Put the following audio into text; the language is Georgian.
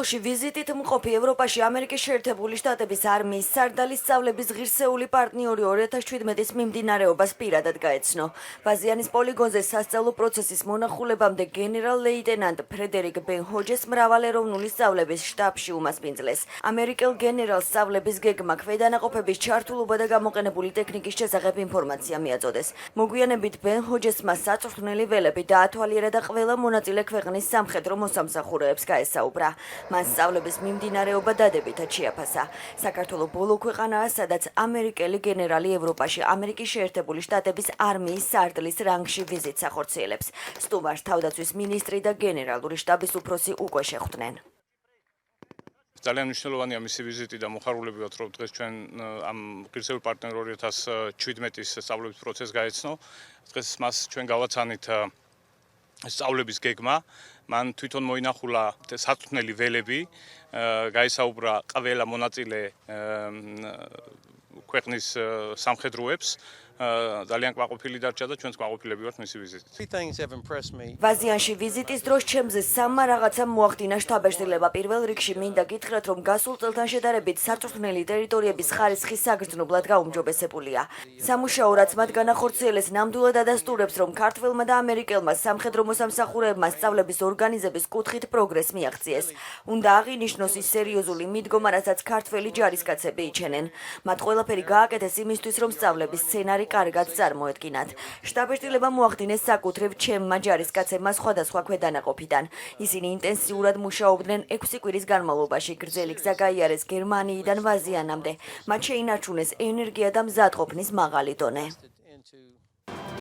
საქართველოში ვიზიტით მყოფი ევროპაში ამერიკის შეერთებული შტატების არმიის სარდალის სწავლების ღირსეული პარტნიორი 2017-ის მიმდინარეობას პირადად გაეცნო. ბაზიანის პოლიგონზე სასწავლო პროცესის მონახულებამდე გენერალ-ლეიტენანტ ფრედერიკ ბენ-ჰოჯეს მრავალეროვნული სწავლების შტაბში უმასპინძლეს. ამერიკელ გენერალს სწავლების გეგმა, ქვედანაყოფების ჩართულობა და გამოყენებული ტექნიკის შესახებ ინფორმაცია მიაწოდეს. მოგვიანებით ბენ-ჰოჯესმა საწვრთნელი ველები დაათვალიერა და ყველა მონაწილე ქვეყნის სამხედრო მოსამსახურეებს გაესაუბრა. მან სწავლების მიმდინარეობა დადებითად შეაფასა. საქართველო ბოლო ქვეყანაა, სადაც ამერიკელი გენერალი ევროპაში ამერიკის შეერთებული შტატების არმიის სარდლის რანგში ვიზიტს ახორციელებს. სტუმარს თავდაცვის მინისტრი და გენერალური შტაბის უფროსი უკვე შეხვდნენ. ძალიან მნიშვნელოვანია მისი ვიზიტი და მოხარულები ვართ, რომ დღეს ჩვენ ამ ღირსეული პარტნიორი 2017-ის სწავლების პროცესს გაეცნო. დღეს მას ჩვენ გავაცანით სწავლების გეგმა. მან თვითონ მოინახულა საწვრთნელი ველები, გაესაუბრა ყველა მონაწილე ქვეყნის სამხედროებს. ძალიან კმაყოფილი დარჩა და ჩვენც კმაყოფილები ვართ მისი ვიზიტით. ბაზიანში ვიზიტის დროს ჩემზე სამმა რაღაცამ მოახდინა შთაბეჭდილება. პირველ რიგში მინდა გითხრათ, რომ გასულ წელთან შედარებით საწვრთნელი ტერიტორიების ხარისხი საგრძნობლად გაუმჯობესებულია. სამუშაო, რაც მათ განახორციელეს, ნამდვილად ადასტურებს, რომ ქართველმა და ამერიკელმა სამხედრო მოსამსახურეებმა სწავლების ორგანიზების კუთხით პროგრესს მიაღწიეს. უნდა აღინიშნოს ის სერიოზული მიდგომა, რასაც ქართველი ჯარისკაცები იჩენენ. მათ ყველაფერი გააკეთეს იმისთვის, რომ სწავლების სცენარი კარგად წარმოედგინათ. შთაბეჭდილება მოახდინეს საკუთრივ ჩემმა ჯარისკაცებმა სხვადასხვა ქვედანაყოფიდან. ისინი ინტენსიურად მუშაობდნენ 6 კვირის განმავლობაში. გრძელი გზა გაიარეს გერმანიიდან ვაზიანამდე. მათ შეინარჩუნეს ენერგია და მზადყოფნის მაღალი დონე.